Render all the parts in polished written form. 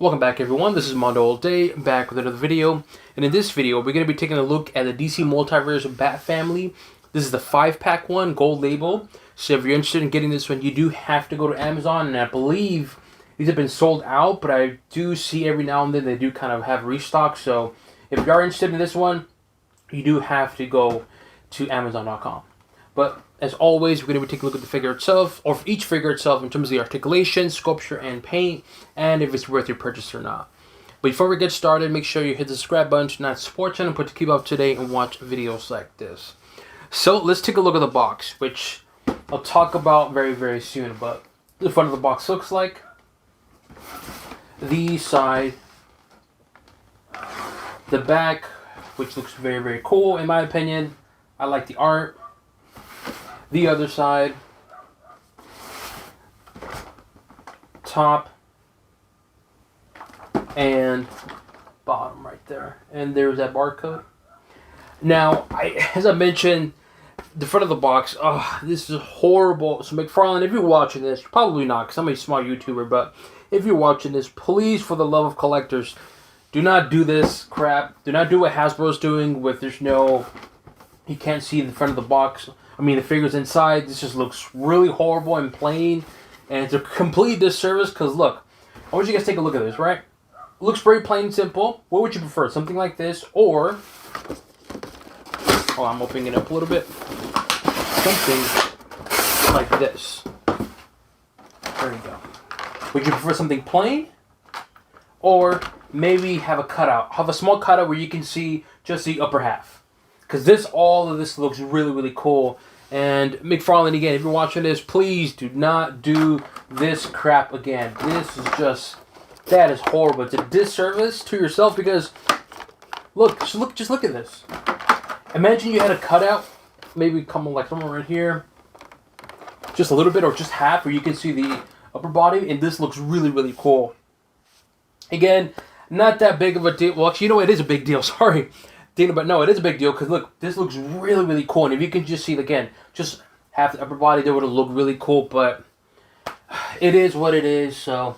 Welcome back everyone, this is MandoAllDay, back with another video. And in this video, we're going to be taking a look at the DC Multiverse Bat family. This is the 5-pack one, gold label. So if you're interested in getting this one, you do have to go to Amazon. And I believe these have been sold out, but I do see every now and then they do kind of have restock. So if you are interested in this one, you do have to go to Amazon.com. But as always, we're going to be taking a look at the figure itself, or each figure itself in terms of the articulation, sculpture, and paint, and if it's worth your purchase or not. But before we get started, make sure you hit the subscribe button to not support channel, but to keep up to date and watch videos like this. So let's take a look at the box, which I'll talk about very, very soon. But the front of the box looks like the side, the back, which looks very, very cool in my opinion. I like the art. The other side, top, and bottom right there. And there's that barcode. Now, as I mentioned, the front of the box, this is horrible. So McFarlane, if you're watching this, probably not, because I'm a small YouTuber, but if you're watching this, please, for the love of collectors, do not do this crap. Do not do what Hasbro's doing with you can't see the front of the box. I mean, the figures inside, this just looks really horrible and plain. And it's a complete disservice because, look, I want you guys to take a look at this, right? It looks very plain and simple. What would you prefer? Something like this or... Oh, I'm opening it up a little bit. Something like this. There you go. Would you prefer something plain? Or maybe have a cutout. Have a small cutout where you can see just the upper half. Because all of this looks really, really cool. And McFarlane, again, if you're watching this, please do not do this crap again. This is that is horrible. It's a disservice to yourself because, just look at this. Imagine you had a cutout, maybe somewhere right here, just a little bit or just half, where you can see the upper body, and this looks really, really cool. Again, not that big of a deal. Well, actually, you know what? It is a big deal. Sorry. But no, it is a big deal because look, this looks really, really cool. And if you can just see, again, just half the upper body, that would have looked really cool. But it is what it is. So,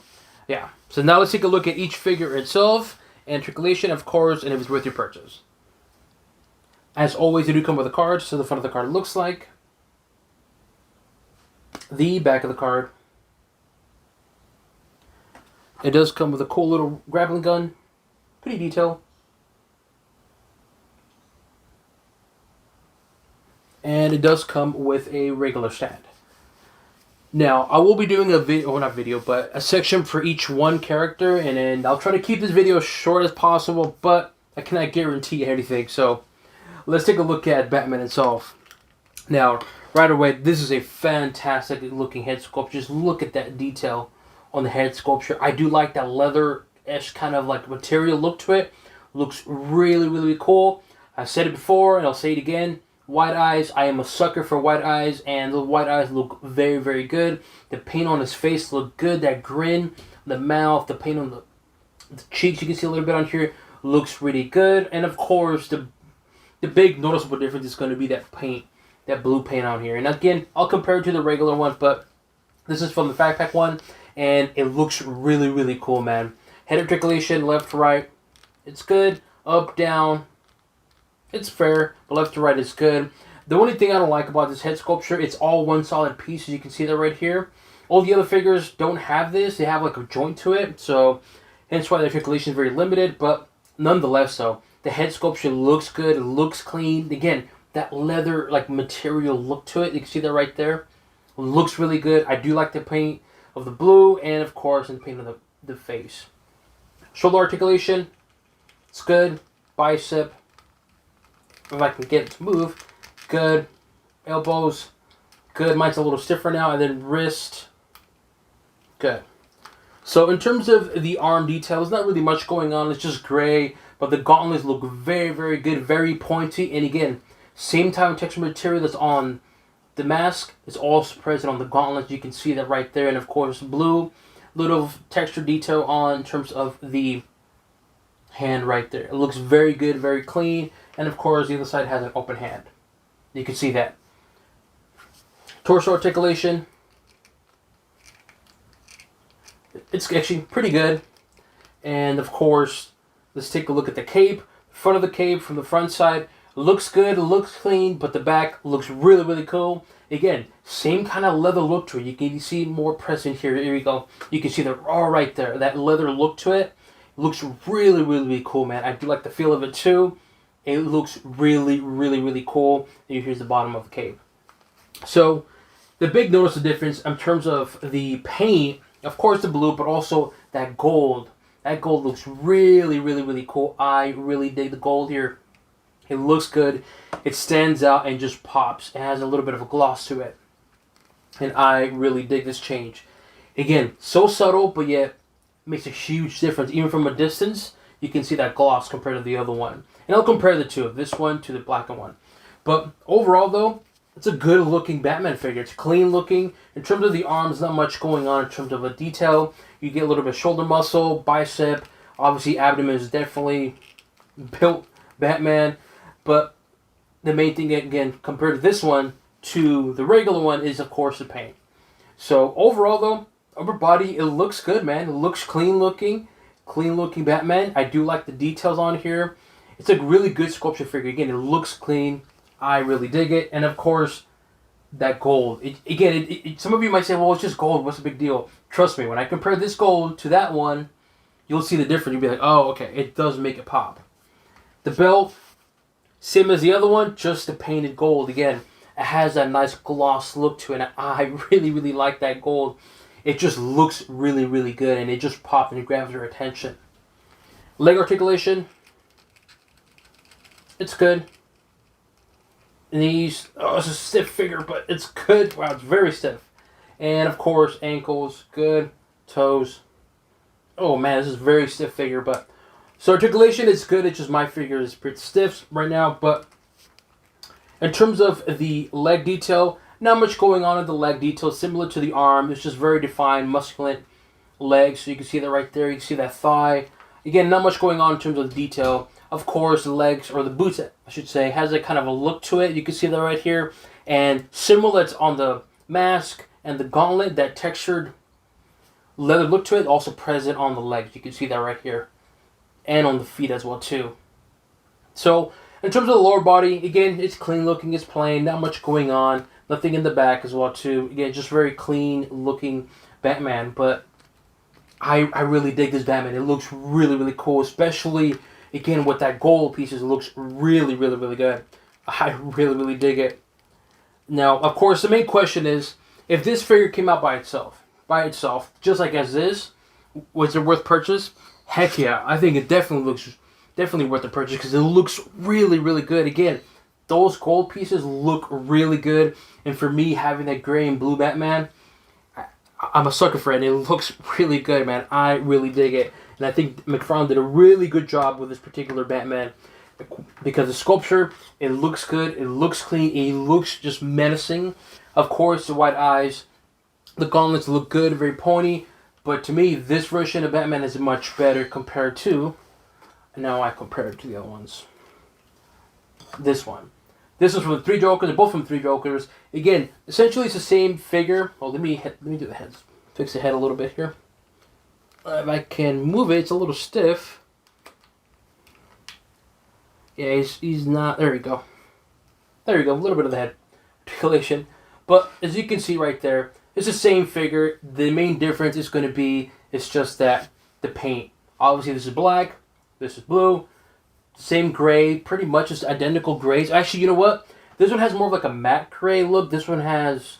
yeah. So now let's take a look at each figure itself and articulation, of course, and if it's worth your purchase. As always, they do come with a card. So the front of the card looks like the back of the card. It does come with a cool little grappling gun. Pretty detailed. And it does come with a regular stand. Now, I will be doing a video, well, not video, but a section for each one character. And then I'll try to keep this video as short as possible, but I cannot guarantee anything. So, let's take a look at Batman himself. Now, right away, this is a fantastic looking head sculpture. Just look at that detail on the head sculpture. I do like that leather-esque kind of like material look to it. Looks really, really cool. I said it before, and I'll say it again. White eyes, I am a sucker for white eyes, and the white eyes look very, very good. The paint on his face look good. That grin, the mouth, the paint on the cheeks, you can see a little bit on here, looks really good. And of course, the big noticeable difference is going to be that paint, that blue paint on here. And again, I'll compare it to the regular one, but this is from the 5-pack one, and it looks really, really cool, man. Head articulation, left, right, it's good. Up, down. It's fair, but left to right is good. The only thing I don't like about this head sculpture, it's all one solid piece, as you can see that right here. All the other figures don't have this. They have like a joint to it, so hence why the articulation is very limited, but nonetheless, so the head sculpture looks good, it looks clean. Again, that leather like material look to it, you can see that right there. It looks really good. I do like the paint of the blue, and of course, the paint of the face. Shoulder articulation, it's good. Bicep, if I can get it to move, good. Elbows, good. Mine's a little stiffer now. And then wrist, good. So in terms of the arm detail, there's not really much going on. It's just gray, but the gauntlets look very, very good, very pointy. And again, same type of texture material that's on the mask is also present on the gauntlets. You can see that right there. And of course, blue, little texture detail on in terms of the hand right there. It looks very good, very clean. And of course, the other side has an open hand. You can see that. Torso articulation. It's actually pretty good. And of course, let's take a look at the cape. Front of the cape from the front side looks good, looks clean, but the back looks really, really cool. Again, same kind of leather look to it. You can see more present here. Here we go. You can see the raw right there. That leather look to it. It looks really, really, really cool, man. I do like the feel of it too. It looks really, really, really cool. And here's the bottom of the cape. So, the big noticeable difference in terms of the paint, of course the blue, but also that gold. That gold looks really, really, really cool. I really dig the gold here. It looks good. It stands out and just pops. It has a little bit of a gloss to it. And I really dig this change. Again, so subtle, but yet makes a huge difference. Even from a distance, you can see that gloss compared to the other one. And I'll compare the two, this one to the black one. But overall, though, it's a good looking Batman figure. It's clean looking. In terms of the arms, not much going on in terms of a detail. You get a little bit of shoulder muscle, bicep. Obviously, abdomen is definitely built Batman. But the main thing, again, compared to this one to the regular one, is, of course, the paint. So, overall, though, upper body, it looks good, man. It looks clean looking. Clean looking Batman. I do like the details on here. It's a really good sculpture figure. Again, it looks clean. I really dig it. And, of course, that gold. Some of you might say, well, it's just gold. What's the big deal? Trust me, when I compare this gold to that one, you'll see the difference. You'll be like, oh, okay, it does make it pop. The belt, same as the other one, just the painted gold. Again, it has that nice gloss look to it, and I really, really like that gold. It just looks really, really good, and it just pops and it grabs your attention. Leg articulation, it's good. Knees, oh, it's a stiff figure, but it's good. Wow, it's very stiff. And, of course, ankles, good. Toes. Oh, man, this is a very stiff figure, but... So, articulation is good. It's just my figure is pretty stiff right now, but... In terms of the leg detail, not much going on in the leg detail. Similar to the arm. It's just very defined, musculant legs. So, you can see that right there. You can see that thigh. Again, not much going on in terms of the detail. Of course, the legs, or the boots, I should say, has a kind of a look to it. You can see that right here. And similar to on the mask and the gauntlet, that textured leather look to it, also present on the legs. You can see that right here. And on the feet as well, too. So, in terms of the lower body, again, it's clean looking, it's plain, not much going on. Nothing in the back as well, too. Again, just very clean looking Batman. But I really dig this Batman. It looks really, really cool, especially... Again, with that gold pieces, it looks really, really, really good. I really, really dig it. Now, of course, the main question is, if this figure came out by itself, just like as is, was it worth purchase? Heck yeah, I think it definitely worth the purchase because it looks really, really good. Again, those gold pieces look really good, and for me, having that gray and blue Batman, I'm a sucker for it, and it looks really good, man. I really dig it. And I think McFarlane did a really good job with this particular Batman because the sculpture, it looks good, it looks clean, it looks just menacing. Of course, the white eyes, the gauntlets look good, very pointy. But to me, this version of Batman is much better compared to, and now I compare it to the other ones. This one. This is from the Three Jokers, they're both from Three Jokers. Again, essentially it's the same figure. Well, let me do the heads. Fix the head a little bit here. If I can move it, it's a little stiff. Yeah, he's not... There we go. There we go, a little bit of the head articulation. But as you can see right there, it's the same figure. The main difference is going to be, it's just that the paint. Obviously, this is black, this is blue, same gray, pretty much just identical grays. Actually, you know what? This one has more of like a matte gray look. This one has...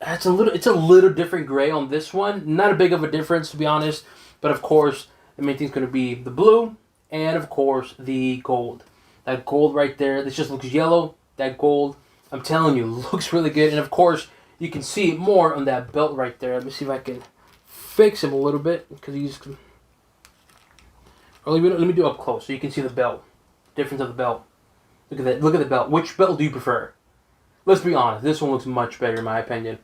It's a little different gray on this one. Not a big of a difference, to be honest. But, of course, the main thing is going to be the blue and, of course, the gold. That gold right there, this just looks yellow. That gold, I'm telling you, looks really good. And, of course, you can see more on that belt right there. Let me see if I can fix him a little bit. Because he's... Or let me do it up close so you can see the belt. Difference of the belt. Look at that. Look at the belt. Which belt do you prefer? Let's be honest. This one looks much better in my opinion.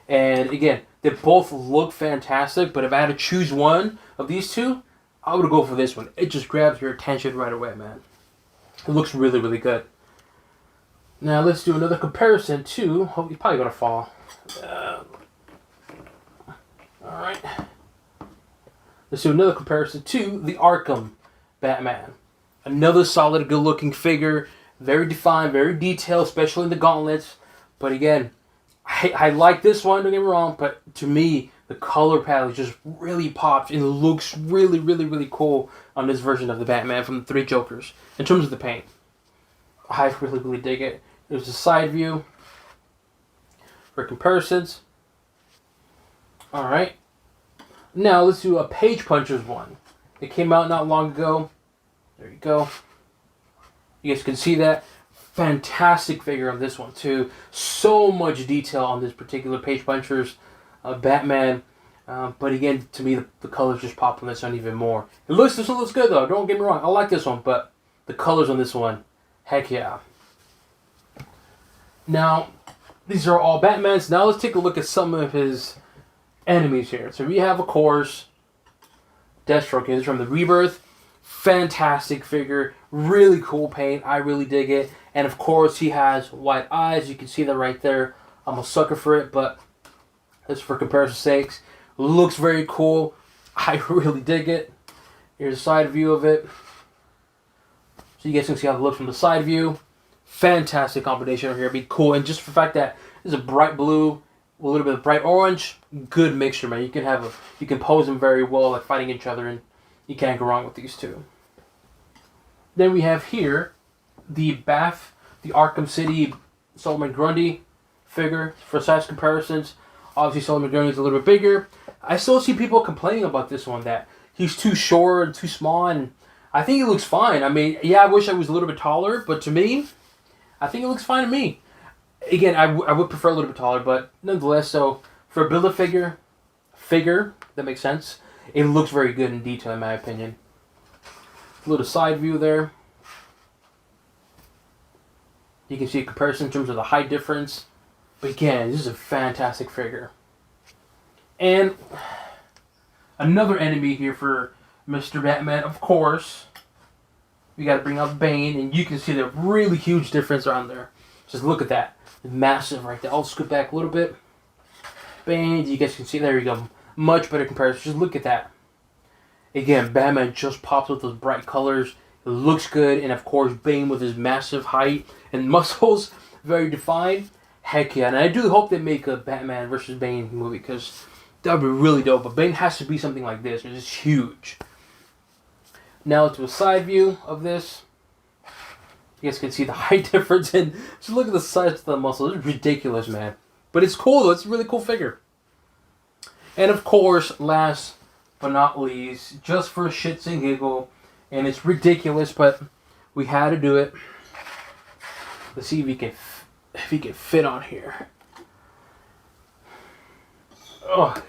And again, they both look fantastic. But if I had to choose one of these two, I would go for this one. It just grabs your attention right away, man. It looks really, really good. Now let's do another comparison to... Oh, he's probably going to fall. Alright. Let's do another comparison to the Arkham Batman. Another solid, good-looking figure. Very defined, very detailed, especially in the gauntlets. But again, I like this one, don't get me wrong, but to me, the color palette just really pops and looks really, really, really cool on this version of the Batman from the Three Jokers in terms of the paint. I really, really dig it. There's a side view for comparisons. Alright. Now let's do a Page Punchers one. It came out not long ago. There you go. You guys can see that. Fantastic figure on this one too. So much detail on this particular Page Punchers Batman. But again, to me, the colors just pop on this one even more. This one looks good though. Don't get me wrong. I like this one, but the colors on this one, heck yeah. Now, these are all Batmans. Now let's take a look at some of his enemies here. So we have, of course, Deathstroke. He's from the Rebirth. Fantastic figure. Really cool paint. I really dig it. And of course, he has white eyes. You can see that right there. I'm a sucker for it, but just for comparison's sakes, looks very cool. I really dig it. Here's a side view of it. So you guys can see how it looks from the side view. Fantastic combination over here. Be cool. And just for the fact that it's a bright blue, a little bit of bright orange, good mixture, man. You can pose them very well, like fighting each other, and you can't go wrong with these two. Then we have here the Arkham City Solomon Grundy figure. For size comparisons, obviously Solomon Grundy is a little bit bigger. I still see people complaining about this one, that he's too short and too small, and I think he looks fine. I mean, yeah, I wish I was a little bit taller, but to me, I think it looks fine to me. Again, I would prefer a little bit taller, but nonetheless, so for a Build-A-Figure, that makes sense, it looks very good in detail, in my opinion. A little side view there. You can see a comparison in terms of the height difference. But again, this is a fantastic figure. And another enemy here for Mr. Batman, of course. We got to bring up Bane, and you can see the really huge difference around there. Just look at that. It's massive right there. I'll scoot back a little bit. Bane, you guys can see, there you go. Much better comparison. Just look at that. Again, Batman just pops with those bright colors. It looks good. And of course, Bane with his massive height and muscles. Very defined. Heck yeah. And I do hope they make a Batman versus Bane movie, because that would be really dope. But Bane has to be something like this. It's just huge. Now to a side view of this. You guys can see the height difference. And just look at the size of the muscles. It's ridiculous, man. But it's cool, though. It's a really cool figure. And of course, last but not least, just for shits and giggle, and it's ridiculous, but we had to do it. Let's see if he can fit on here. Oh,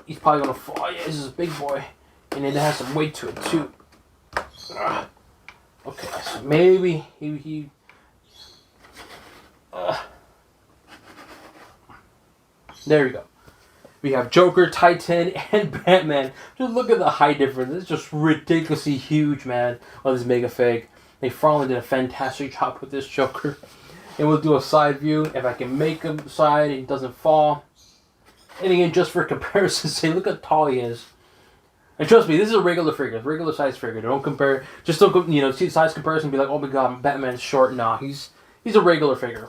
he's probably gonna fall. Oh, yeah, this is a big boy, and it has some weight to it too. Okay, so maybe he there we go. We have Joker, Titan, and Batman. Just look at the height difference. It's just ridiculously huge, man, on this mega fig. They finally did a fantastic job with this Joker. And we'll do a side view. If I can make him side and he doesn't fall. And again, just for comparison, say, look how tall he is. And trust me, this is a regular figure, regular size figure. Don't compare, just don't, see the size comparison and be like, oh my god, Batman's short. Nah, he's a regular figure.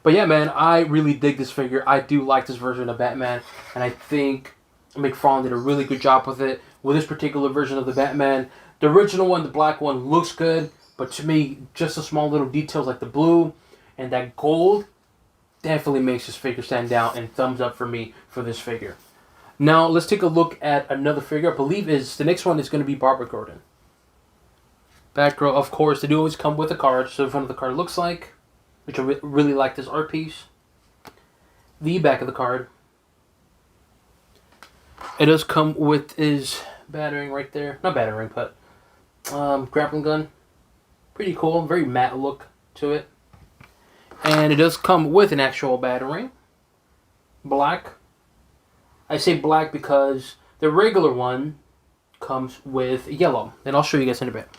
But yeah, man, I really dig this figure. I do like this version of Batman. And I think McFarlane did a really good job with it. With this particular version of the Batman. The original one, the black one, looks good. But to me, just the small little details like the blue and that gold definitely makes this figure stand out. And thumbs up for me for this figure. Now, let's take a look at another figure. I believe the next one is going to be Barbara Gordon. Back row, of course, they do always come with a card. So the front of the card looks like, which I really like this art piece. The back of the card. It does come with his battering right there. Not battering, but grappling gun. Pretty cool. Very matte look to it. And it does come with an actual battering. Black. I say black because the regular one comes with yellow. And I'll show you guys in a bit.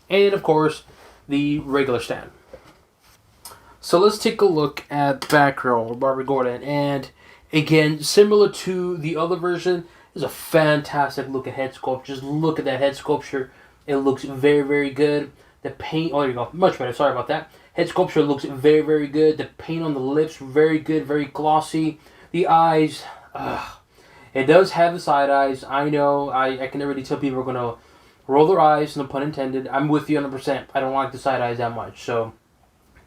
And of course, the regular stand. So let's take a look at back row, Barbara Gordon. And again, similar to the other version, This is a fantastic looking head sculpture. Just look at that head sculpture. It looks very, very good. The paint, oh, there you go. Much better. Sorry about that. Head sculpture looks very, very good. The paint on the lips, very good, very glossy. The eyes, it does have the side eyes. I know. I can already tell people are going to roll their eyes, no pun intended. I'm with you 100%. I don't like the side eyes that much. So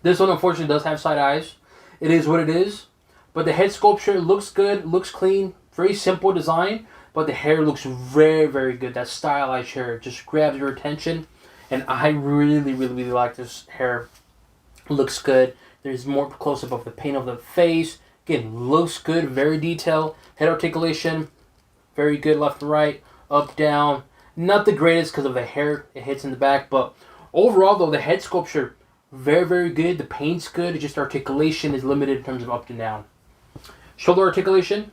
this one, unfortunately, does have side eyes. It is what it is. But the head sculpture looks good, looks clean. Very simple design. But the hair looks very, very good. That stylized hair just grabs your attention. And I really, really, really like this hair. Looks good. There's more close-up of the paint of the face. Again, looks good. Very detailed. Head articulation. Very good left and right. Up, down. Not the greatest because of the hair. It hits in the back. But overall, though, the head sculpture, very, very good. The paint's good. It's just articulation is limited in terms of up and down. Shoulder articulation.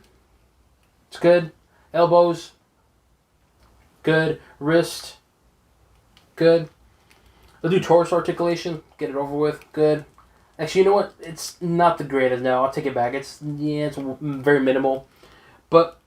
It's good. Elbows, good. Wrist, good. I'll do torso articulation. Get it over with. Good. Actually, you know what? It's not the greatest now. I'll take it back. It's very minimal. But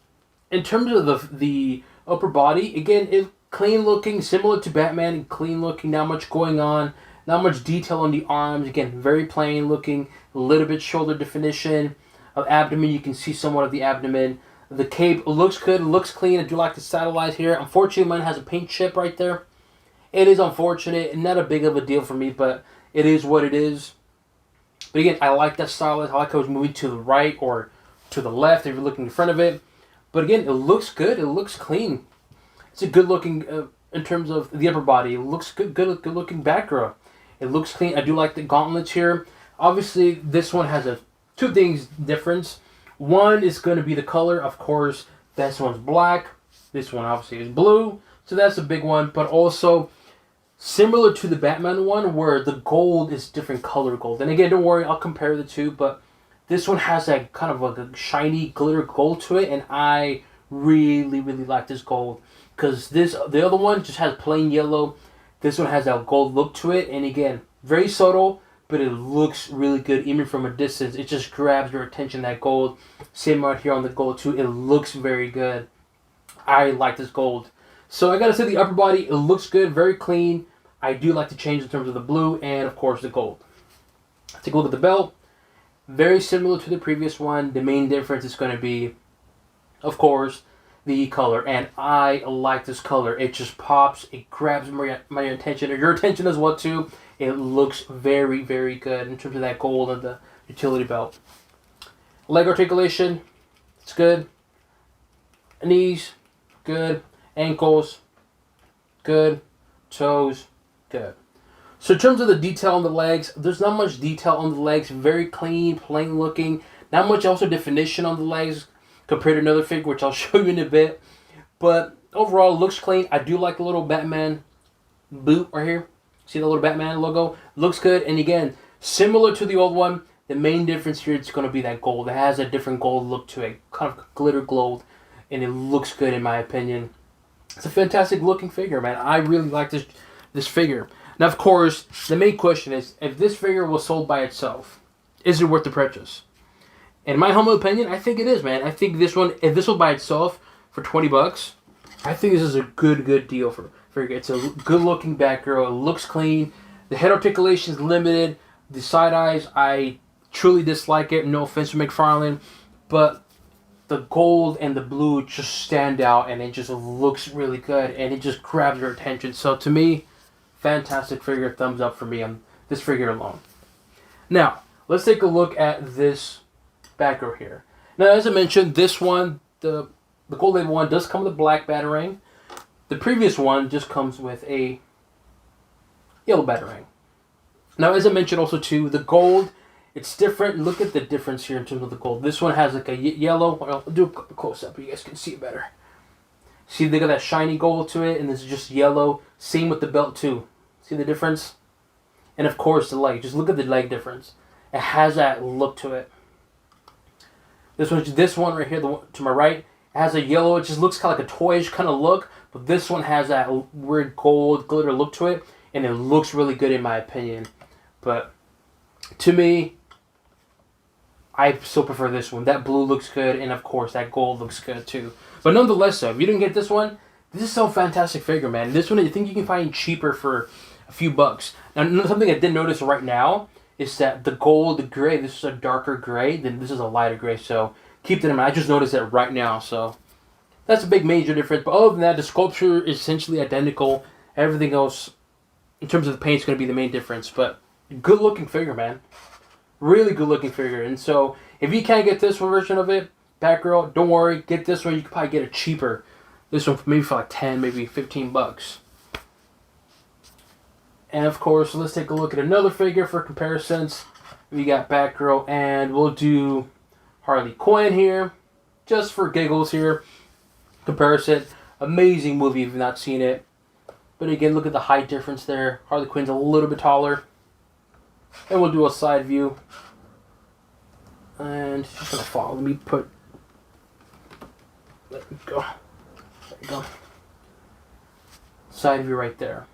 in terms of the upper body, again, it's clean looking, similar to Batman. Clean looking. Not much going on. Not much detail on the arms. Again, very plain looking. A little bit shoulder definition. Of abdomen, you can see somewhat of the abdomen. The cape looks good, looks clean. I do like the satellite here. Unfortunately, mine has a paint chip right there. It is unfortunate, and not a big of a deal for me, but it is what it is. But again, I like that stylus. I like how it's moving to the right or to the left if you're looking in front of it. But again, it looks good. It looks clean. It's a good looking, in terms of the upper body. It looks good looking back row. It looks clean. I do like the gauntlets here. Obviously, this one has two things difference. One is going to be the color. Of course, this one's black. This one obviously is blue. So that's a big one. But also, similar to the Batman one, where the gold is different color gold. And again, don't worry, I'll compare the two. But this one has that kind of like a shiny glitter gold to it. And I really, really like this gold. Because the other one just has plain yellow. This one has that gold look to it. And again, very subtle. But it looks really good even from a distance. It just grabs your attention, that gold. Same right here on the gold too. It looks very good. I like this gold. So I gotta say the upper body, it looks good, very clean. I do like the change in terms of the blue and of course the gold. Take a look at the belt. Very similar to the previous one. The main difference is going to be, of course, the color. And I like this color. It just pops. It grabs my attention, or your attention as well too. It looks very, very good in terms of that gold and the utility belt. Leg articulation, it's good. Knees, good. Ankles, good. Toes, good. So in terms of the detail on the legs, there's not much detail on the legs. Very clean, plain looking. Not much also definition on the legs compared to another figure, which I'll show you in a bit. But overall, looks clean. I do like the little Batman boot right here. See the little Batman logo? Looks good. And again, similar to the old one, the main difference here is going to be that gold. It has a different gold look to it. Kind of glitter gold. And it looks good in my opinion. It's a fantastic looking figure, man. I really like this figure. Now, of course, the main question is, if this figure was sold by itself, is it worth the purchase? In my humble opinion, I think it is, man. I think this one, if this was by itself for $20, I think this is a good deal for figure. It's a good looking Batgirl. It looks clean. The head articulation is limited. The side eyes, I truly dislike it. No offense to McFarlane, but the gold and the blue just stand out, and it just looks really good, and it just grabs your attention. So to me, fantastic figure. Thumbs up for me on this figure alone. Now, let's take a look at this Batgirl here. Now, as I mentioned, this one, the gold label one, does come with a black Batarang. The previous one just comes with a yellow Batarang. Now, as I mentioned also too, the gold, it's different. Look at the difference here in terms of the gold. This one has like a yellow. I'll do a close-up so you guys can see it better. See, they got that shiny gold to it, and this is just yellow. Same with the belt too. See the difference? And of course the leg. Just look at the leg difference. It has that look to it. This one right here, the one to my right, has a yellow. It just looks kind of like a toyish kind of look. But this one has that weird gold glitter look to it, and it looks really good in my opinion. But to me, I still prefer this one. That blue looks good, and of course that gold looks good too. But nonetheless, though, if you didn't get this one, this is so fantastic figure, man. This one I think you can find cheaper for a few bucks. Now, something I did notice right now is that the gold, the gray, this is a darker gray, then this is a lighter gray. So keep that in mind. I just noticed that right now. So that's a big major difference. But other than that, the sculpture is essentially identical. Everything else, in terms of the paint, is going to be the main difference. But good looking figure, man. Really good looking figure. And so if you can't get this one version of it, Batgirl, don't worry. Get this one. You can probably get it cheaper. This one maybe for like 10, maybe 15 bucks. And of course, let's take a look at another figure for comparisons. We got Batgirl, and we'll do Harley Quinn here, just for giggles here. Comparison. Amazing movie if you've not seen it. But again, look at the height difference there. Harley Quinn's a little bit taller. And we'll do a side view. And she's going to fall. Let me put... Let me go. There you go. Side view right there.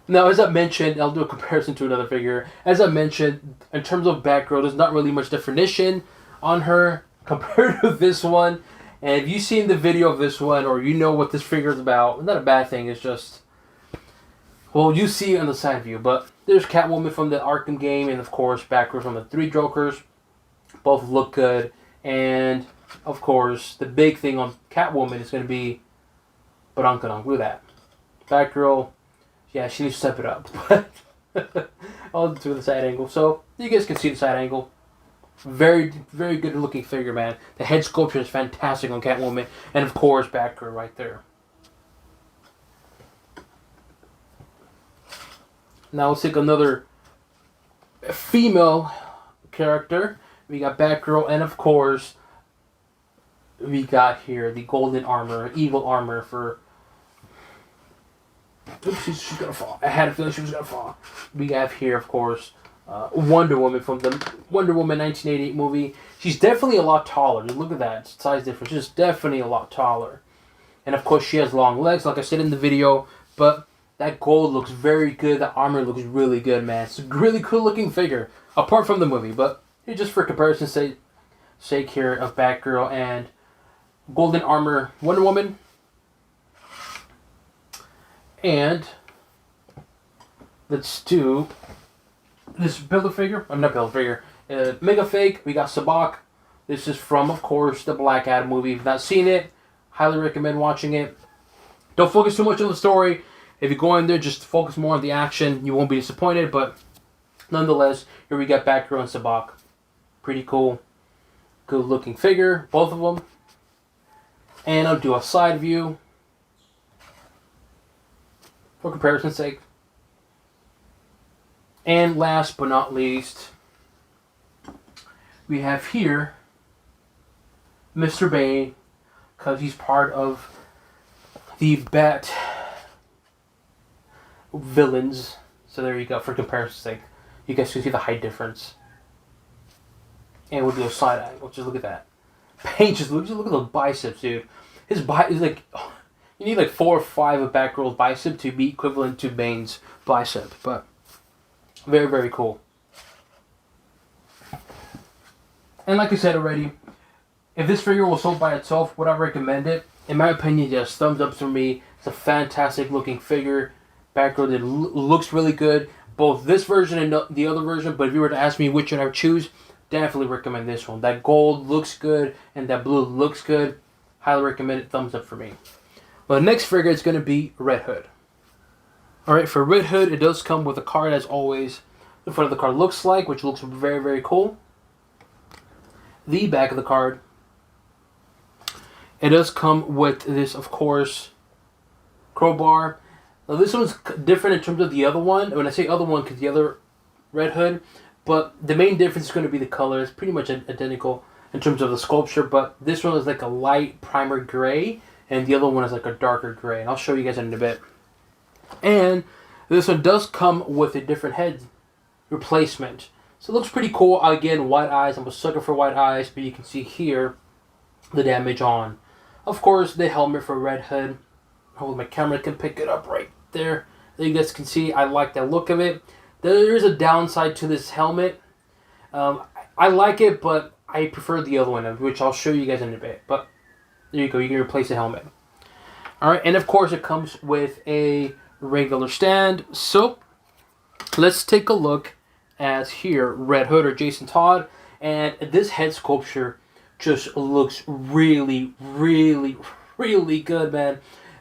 Now, as I mentioned, I'll do a comparison to another figure. As I mentioned, in terms of Batgirl, there's not really much definition on her compared to this one. And if you've seen the video of this one, or you know what this figure is about, not a bad thing, it's just... Well, you see it on the side view. But there's Catwoman from the Arkham game, and of course, Batgirl from the Three Jokers. Both look good. And, of course, the big thing on Catwoman is going to be... Look at that. Batgirl... Yeah, she needs to step it up. But I'll do the side angle. So, you guys can see the side angle. Very, very good looking figure, man. The head sculpture is fantastic on Catwoman. And, of course, Batgirl right there. Now, let's take another female character. We got Batgirl. And, of course, we got here the golden armor, evil armor for... Oops, she's going to fall. I had a feeling she was going to fall. We have here, of course, Wonder Woman from the Wonder Woman 1988 movie. She's definitely a lot taller. Just look at that size difference. She's definitely a lot taller. And, of course, she has long legs, like I said in the video. But that gold looks very good. The armor looks really good, man. It's a really cool-looking figure, apart from the movie. But just for comparison's sake here of Batgirl and golden armor Wonder Woman. And let's do this Build-A-Figure. I'm not Build-A-Figure. Mega Fake. We got Sabak. This is from, of course, the Black Adam movie. If you've not seen it, highly recommend watching it. Don't focus too much on the story. If you go in there, just focus more on the action. You won't be disappointed. But nonetheless, here we got Batgirl and Sabak. Pretty cool. Good-looking figure. Both of them. And I'll do a side view. For comparison's sake. And last but not least, we have here Mr. Bane, because he's part of the Bat villains. So there you go, for comparison's sake. You guys can see the height difference. And we'll do a side angle. Just look at that. Paint, just look at those biceps, dude. His bicep is like... You need like 4 or 5 of Batgirl's bicep to be equivalent to Bane's bicep. But very, very cool. And like I said already, if this figure was sold by itself, would I recommend it? In my opinion, yes. Thumbs up for me. It's a fantastic looking figure. Batgirl looks really good. Both this version and the other version. But if you were to ask me which one I would choose, definitely recommend this one. That gold looks good and that blue looks good. Highly recommend it. Thumbs up for me. Well, the next figure is going to be Red Hood. Alright, for Red Hood, it does come with a card as always. The front of the card looks like, which looks very, very cool. The back of the card. It does come with this, of course, crowbar. Now, this one's different in terms of the other one. When I say other one, because the other Red Hood. But the main difference is going to be the color. It's pretty much identical in terms of the sculpture. But this one is like a light primer gray. And the other one is like a darker gray. And I'll show you guys in a bit. And this one does come with a different head replacement. So it looks pretty cool. Again, white eyes. I'm a sucker for white eyes. But you can see here the damage on. Of course, the helmet for Red Hood. Hopefully my camera can pick it up right there. You guys can see I like the look of it. There is a downside to this helmet. I like it, but I prefer the other one, which I'll show you guys in a bit. But There you go. You can replace the helmet. All right, and of course it comes with a regular stand. So let's take a look at here, Red Hood or Jason Todd, and this head sculpture just looks really, really, really good, man.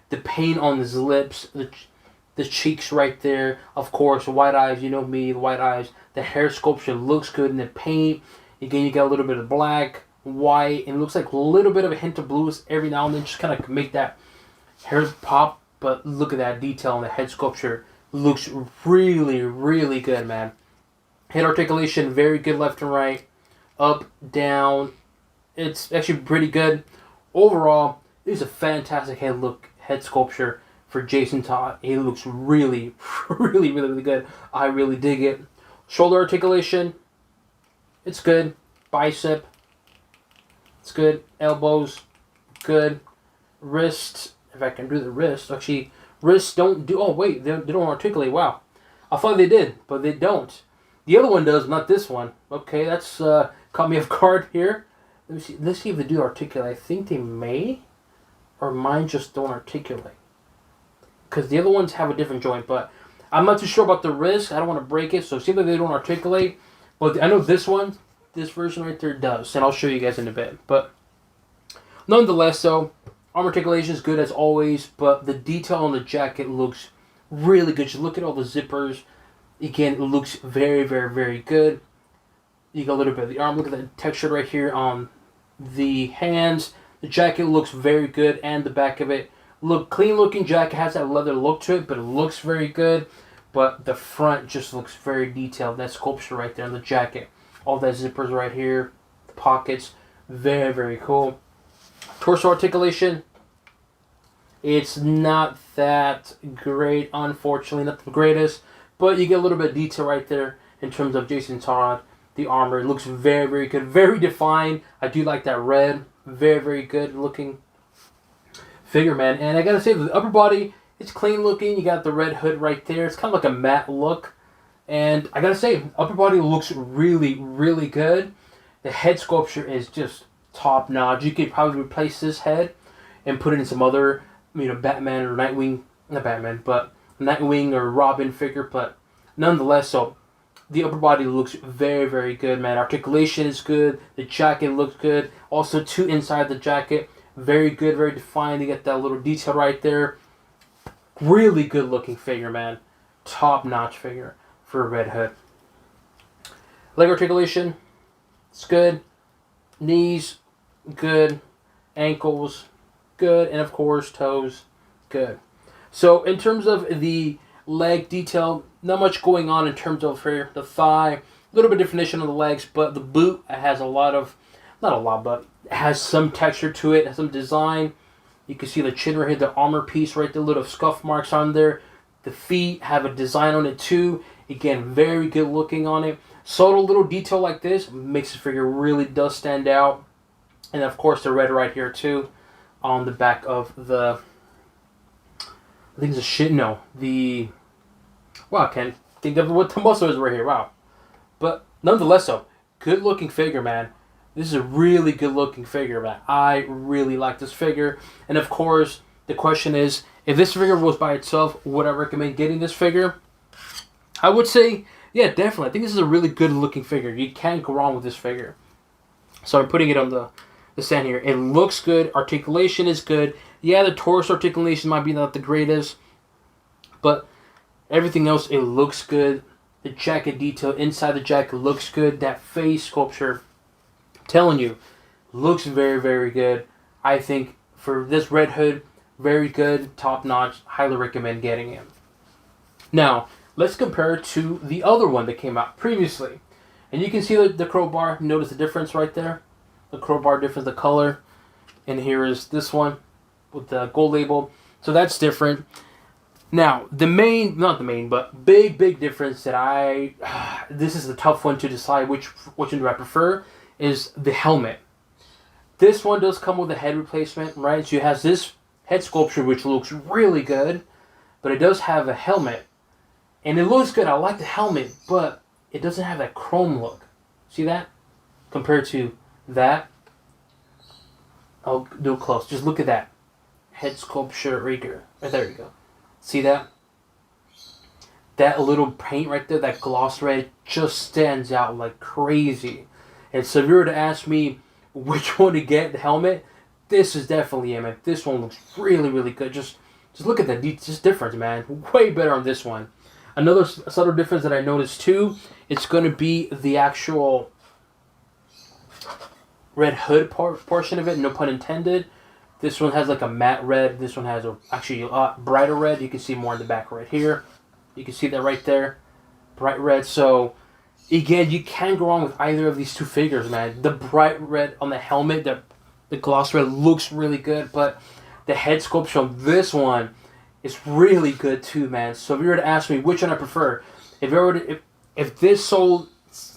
The paint on his lips, the cheeks right there, of course, white eyes. You know me, the white eyes. The hair sculpture looks good in the paint. Again, you got a little bit of black, white, and it looks like a little bit of a hint of blues every now and then, just kind of make that hair pop. But look at that detail on the head sculpture. Looks really, really good, man. Head articulation, very good left and right. Up, down. It's actually pretty good. Overall, this is a fantastic head sculpture for Jason Todd. He looks really, really, really, really good. I really dig it. Shoulder articulation, it's good. Bicep, it's good. Elbows, good. Wrists, if I can do the wrist. Actually, wrists don't do... Oh, wait, they don't articulate. Wow. I thought they did, but they don't. The other one does, not this one. Okay, that's caught me off guard here. Let me see. Let's see if they do articulate. I think they may, or mine just don't articulate. Because the other ones have a different joint, but I'm not too sure about the wrist. I don't want to break it, so it seems like they don't articulate. But I know this one, this version right there does, and I'll show you guys in a bit. But nonetheless, so arm articulation is good as always, but the detail on the jacket looks really good. Just look at all the zippers. Again, it looks very, very, very good. You got a little bit of the arm. Look at the texture right here on the hands. The jacket looks very good, and the back of it. Look, clean looking jacket, has that leather look to it, but it looks very good. But the front just looks very detailed. That sculpture right there on the jacket. All that zippers right here. The pockets. Very, very cool. Torso articulation. It's not that great, unfortunately. Not the greatest. But you get a little bit of detail right there in terms of Jason Todd. The armor. It looks very, very good. Very defined. I do like that red. Very, very good looking figure, man. And I gotta say, the upper body, it's clean looking. You got the red hood right there. It's kind of like a matte look. And I gotta say, upper body looks really, really good. The head sculpture is just top notch. You could probably replace this head and put it in some other, Batman or Nightwing. Not Batman, but Nightwing or Robin figure. But nonetheless, so the upper body looks very, very good, man. Articulation is good. The jacket looks good. Also, too, inside the jacket, very good, very defined. You get that little detail right there. Really good looking figure, man. Top notch figure for a Red Hood. Leg articulation, it's good. Knees, good. Ankles, good. And of course, toes, good. So in terms of the leg detail, not much going on in terms of here. The thigh, a little bit of definition on the legs, but the boot has a lot of, not a lot, but it has some texture to it, has some design. You can see the chin right here, the armor piece right there, little scuff marks on there. The feet have a design on it too. Again, very good looking on it. Subtle little detail like this makes the figure really does stand out. And of course the red right here too on the back of the, I think it's a shit, no, the, wow, I can't think of what the muscle is right here, wow. But nonetheless, so, good looking figure, man. This is a really good looking figure, man. I really like this figure. And of course, the question is, if this figure was by itself, would I recommend getting this figure? I would say, yeah, definitely. I think this is a really good looking figure. You can't go wrong with this figure. So I'm putting it on the stand here. It looks good. Articulation is good. Yeah, the torso articulation might be not the greatest, but everything else, it looks good. The jacket detail inside the jacket looks good. That face sculpture, I'm telling you, looks very, very good. I think for this Red Hood, very good, top notch. Highly recommend getting him. Now, let's compare it to the other one that came out previously. And you can see the crowbar. Notice the difference right there. The crowbar difference, the color. And here is this one with the gold label. So that's different. Now, the main, not the main, but big difference that this is a tough one to decide which one do I prefer, is the helmet. This one does come with a head replacement, right? So it has this head sculpture, which looks really good, but it does have a helmet. And it looks good. I like the helmet, but it doesn't have that chrome look. See that? Compared to that. I'll do it close. Just look at that head sculpture right here. There you go. See that? That little paint right there, that gloss red, just stands out like crazy. And so if you were to ask me which one to get, the helmet, this is definitely it, man. This one looks really, really good. Just look at that. Just difference, man. Way better on this one. Another subtle difference that I noticed too, it's going to be the actual red hood portion of it. No pun intended. This one has like a matte red. This one has actually a lot brighter red. You can see more in the back right here. You can see that right there. Bright red. So, again, you can't go wrong with either of these two figures, man. The bright red on the helmet, the gloss red looks really good. But the head sculpture on this one is really good too, man. So if you were to ask me which one I prefer, if this sold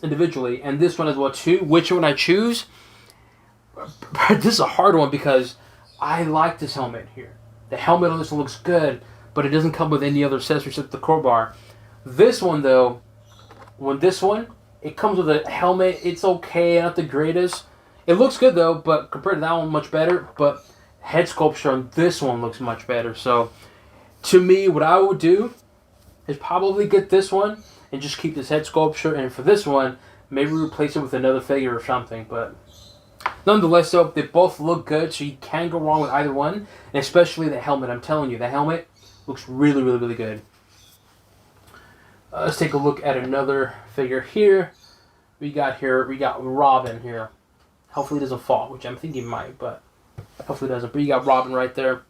individually and this one as well too, which one I choose? This is a hard one because I like this helmet here. The helmet on this one looks good, but it doesn't come with any other accessories except the crowbar. This one though, it comes with a helmet. It's okay, not the greatest. It looks good though, but compared to that one, much better. But head sculpture on this one looks much better. So, to me, what I would do is probably get this one and just keep this head sculpture. And for this one, maybe replace it with another figure or something. But nonetheless, though, they both look good, so you can't go wrong with either one. And especially the helmet. I'm telling you, the helmet looks really, really, really good. Let's take a look at another figure here. We got Robin here. Hopefully it doesn't fall, which I'm thinking might, but hopefully it doesn't. But you got Robin right there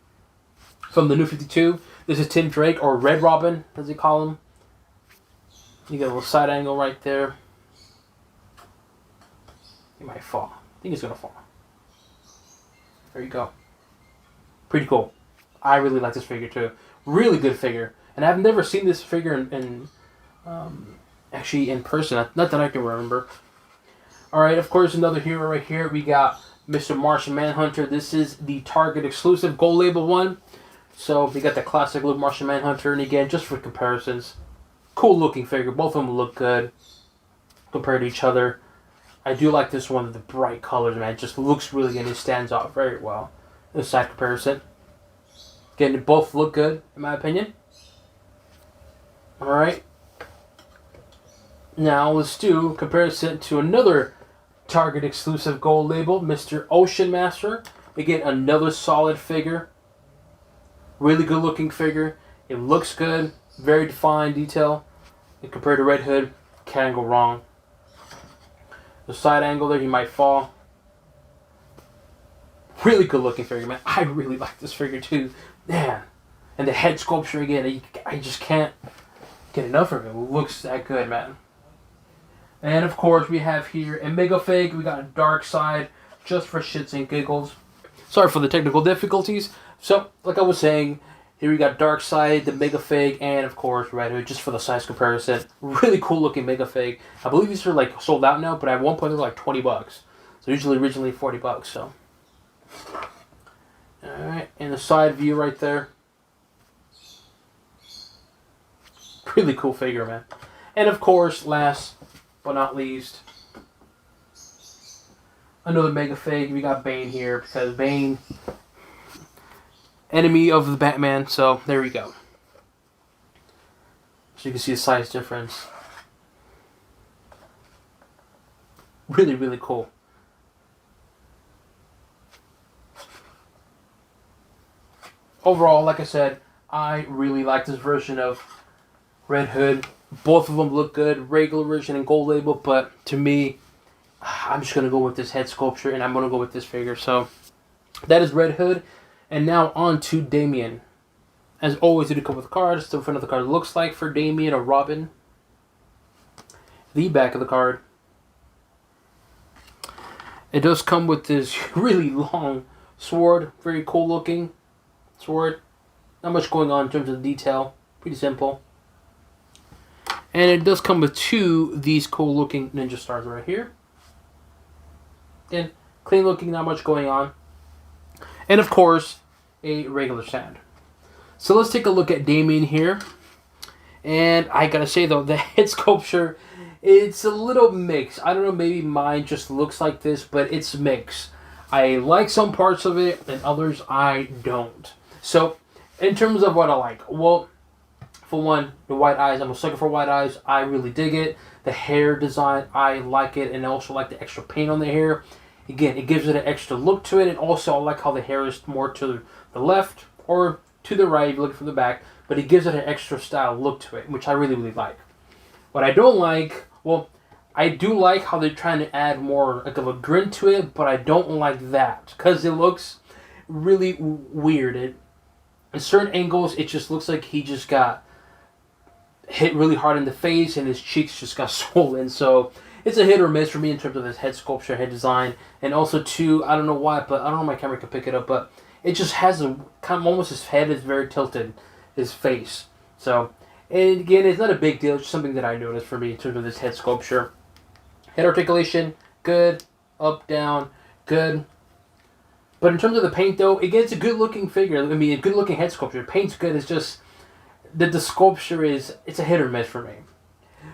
from the New 52. This is Tim Drake, or Red Robin, as they call him. You got a little side angle right there. He might fall. I think he's going to fall. There you go. Pretty cool. I really like this figure too. Really good figure. And I've never seen this figure actually in person. Not that I can remember. Alright, of course, another hero right here. We got Mr. Martian Manhunter. This is the Target exclusive gold label one. So we got the classic look Martian Manhunter. And again, just for comparisons, cool looking figure. Both of them look good compared to each other. I do like this one, the bright colors, man. It just looks really good. It stands out very well in a side comparison. Again, they both look good, in my opinion. Alright. Now let's do a comparison to another Target exclusive gold label, Mr. Ocean Master. Again, another solid figure. Really good looking figure. It looks good. Very defined detail. And compared to Red Hood, can't go wrong. The side angle there, he might fall. Really good looking figure, man. I really like this figure too. Man. And the head sculpture again, I just can't get enough of it. It looks that good, man. And of course, we have here a Mega Fig. We got a Dark Side, just for shits and giggles. Sorry for the technical difficulties. So, like I was saying, here we got Dark Side, the Mega Fig, and of course Red Hood, just for the size comparison. Really cool looking Mega Fig. I believe these are like sold out now, but at one point they were like $20. So usually originally $40. So, all right, and the side view right there. Really cool figure, man. And of course, last but not least, another Mega Fig. We got Bane here because Bane, enemy of the Batman. So there we go. So you can see the size difference. Really, really cool. Overall, like I said, I really like this version of Red Hood. Both of them look good, regular version and gold label, but to me, I'm just going to go with this head sculpture and I'm going to go with this figure. So that is Red Hood. And now on to Damien. As always, it did come with cards. So what the card looks like for Damien or Robin. The back of the card. It does come with this really long sword. Very cool looking sword. Not much going on in terms of detail. Pretty simple. And it does come with these cool looking ninja stars right here. Again, clean looking, not much going on. And of course, a regular stand. So let's take a look at Damien here. And I gotta say though, the head sculpture, it's a little mixed. I don't know, maybe mine just looks like this, but it's mixed. I like some parts of it, and others I don't. So, in terms of what I like, well, for one, the white eyes. I'm a sucker for white eyes. I really dig it. The hair design, I like it, and I also like the extra paint on the hair. Again, it gives it an extra look to it, and also I like how the hair is more to the left or to the right if you're looking from the back, but it gives it an extra style look to it, which I really, really like. What I don't like, well, I do like how they're trying to add more like of a grin to it, but I don't like that because it looks really weird. In certain angles, it just looks like he just got hit really hard in the face and his cheeks just got swollen. So it's a hit or miss for me in terms of his head sculpture, head design, and also too, I don't know why, but I don't know if my camera can pick it up, but it just has a kind of almost, his head is very tilted, his face. So, and again, it's not a big deal. It's just something that I noticed for me in terms of this head sculpture. Head articulation, good. Up, down, good. But in terms of the paint, though, again, it's a good-looking figure. I mean, a good-looking head sculpture. The paint's good. It's just that the sculpture it's a hit or miss for me.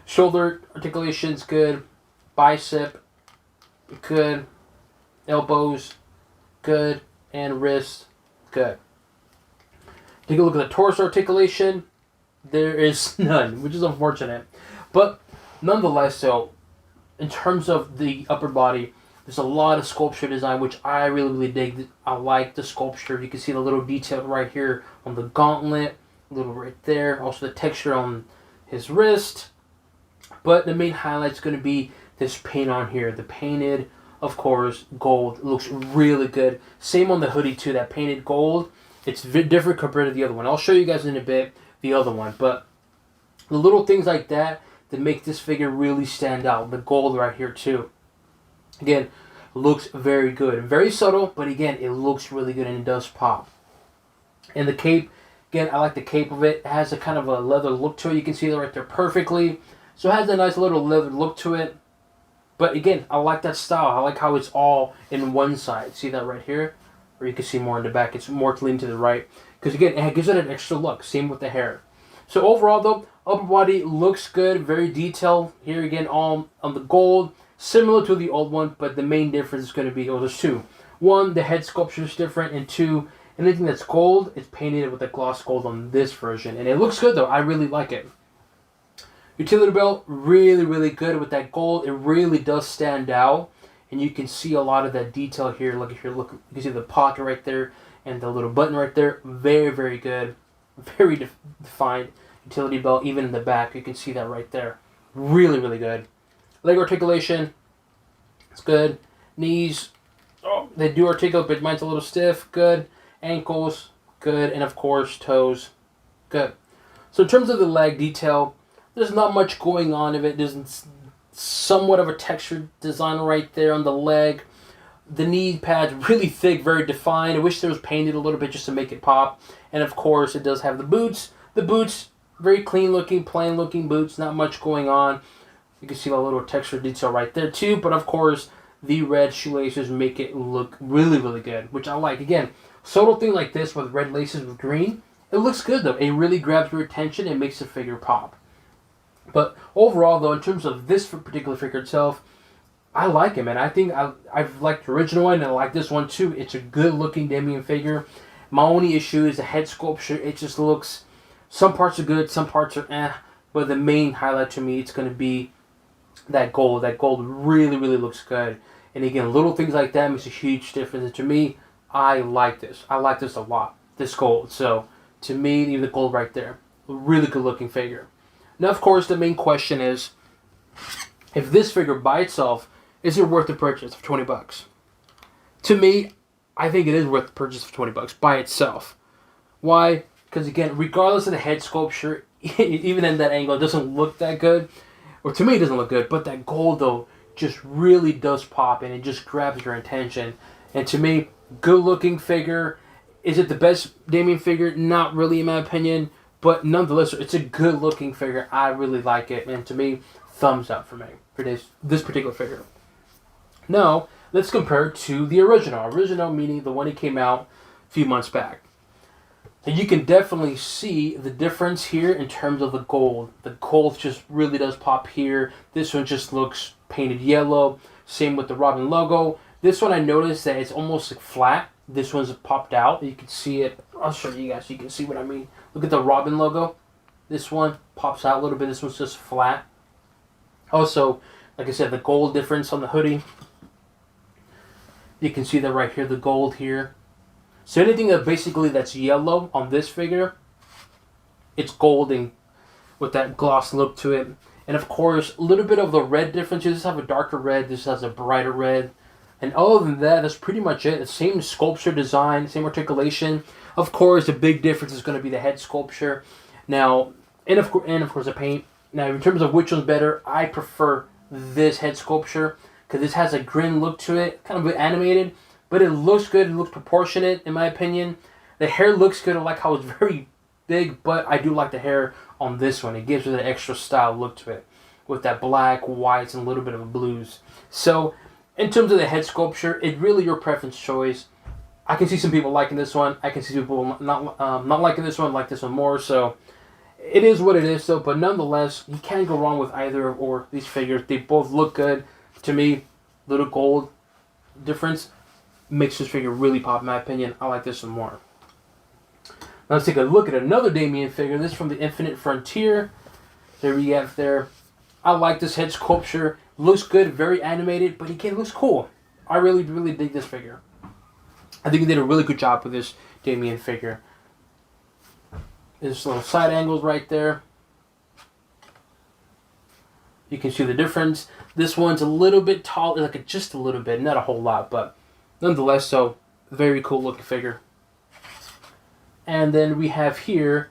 Shoulder articulation's good. Bicep, good. Elbows, good. And wrist, good. Take a look at the torso articulation. There is none, which is unfortunate. But nonetheless, so in terms of the upper body, there's a lot of sculpture design, which I really, really dig. I like the sculpture. You can see the little detail right here on the gauntlet, a little right there. Also the texture on his wrist. But the main highlight's going to be this paint on here. The painted, of course, gold. It looks really good. Same on the hoodie too, that painted gold. It's different compared to the other one. I'll show you guys in a bit the other one. But the little things like that make this figure really stand out. The gold right here too. Again, looks very good. Very subtle, but again, it looks really good and it does pop. And the cape, again, I like the cape of it. It has a kind of a leather look to it. You can see that right there perfectly. So it has a nice little leather look to it. But again, I like that style. I like how it's all in one side. See that right here? Or you can see more in the back. It's more lean to the right. Because again, it gives it an extra look. Same with the hair. So overall though, upper body looks good. Very detailed. Here again, all on the gold. Similar to the old one, but the main difference is going to be, there's two. One, the head sculpture is different. And two, anything that's gold, it's painted with a gloss gold on this version. And it looks good though. I really like it. Utility belt, really, really good with that gold. It really does stand out. And you can see a lot of that detail here. Look, if you're looking, you can see the pocket right there and the little button right there. Very, very good. Very defined utility belt. Even in the back, you can see that right there. Really, really good. Leg articulation, it's good. Knees, they do articulate, but mine's a little stiff. Good. Ankles, good. And of course, toes, good. So in terms of the leg detail, there's not much going on of it. There's somewhat of a textured design right there on the leg. The knee pad's really thick, very defined. I wish there was painted a little bit just to make it pop. And of course, it does have the boots. The boots, very clean looking, plain looking boots. Not much going on. You can see a little texture detail right there too. But of course, the red shoelaces make it look really, really good, which I like. Again, subtle thing like this with red laces with green, it looks good though. It really grabs your attention and makes the figure pop. But overall though, in terms of this particular figure itself, I like it, man. I think I've liked the original one and I like this one too. It's a good looking Damien figure. My only issue is the head sculpture. It just looks, some parts are good, some parts are eh. But the main highlight to me, it's going to be that gold. That gold really, really looks good. And again, little things like that makes a huge difference. And to me, I like this. I like this a lot, this gold. So to me, even the gold right there, a really good looking figure. Now, of course, the main question is, if this figure by itself, is it worth the purchase of $20? To me, I think it is worth the purchase of $20 by itself. Why? Because again, regardless of the head sculpture, even in that angle, it doesn't look that good. Or to me, it doesn't look good. But that gold, though, just really does pop and it just grabs your attention. And to me, good looking figure. Is it the best Damien figure? Not really, in my opinion. But nonetheless, it's a good looking figure. I really like it. And to me, thumbs up for me for this particular figure. Now, let's compare it to the original. Original meaning the one that came out a few months back. And you can definitely see the difference here in terms of the gold. The gold just really does pop here. This one just looks painted yellow. Same with the Robin logo. This one I noticed that it's almost like flat. This one's popped out. You can see it. I'll show you guys so you can see what I mean. Look at the Robin logo. This one pops out a little bit. This one's just flat. Also, like I said, the gold difference on the hoodie. You can see that right here, the gold here. So anything that basically that's yellow on this figure, it's golding with that gloss look to it. And of course, a little bit of the red differences. This has a darker red. This has a brighter red. And other than that, that's pretty much it. The same sculpture design, same articulation. Of course, the big difference is going to be the head sculpture. Now, and of course the paint. Now, in terms of which one's better, I prefer this head sculpture because this has a grin look to it, kind of animated, but it looks good. It looks proportionate, in my opinion. The hair looks good. I like how it's very big, but I do like the hair on this one. It gives it an extra style look to it with that black, whites, and a little bit of blues. So, in terms of the head sculpture, it's really your preference choice. I can see some people liking this one. I can see people not liking this one, like this one more. So it is what it is, though. But nonetheless, you can't go wrong with either or these figures. They both look good. To me, little gold difference makes this figure really pop, in my opinion. I like this one more. Now let's take a look at another Damien figure. This is from the Infinite Frontier. There we have there. I like this head sculpture. Looks good, very animated, but again, it looks cool. I really, really dig this figure. I think they did a really good job with this Damien figure. There's little side angles right there. You can see the difference. This one's a little bit tall, like just a little bit, not a whole lot, but nonetheless, so very cool looking figure. And then we have here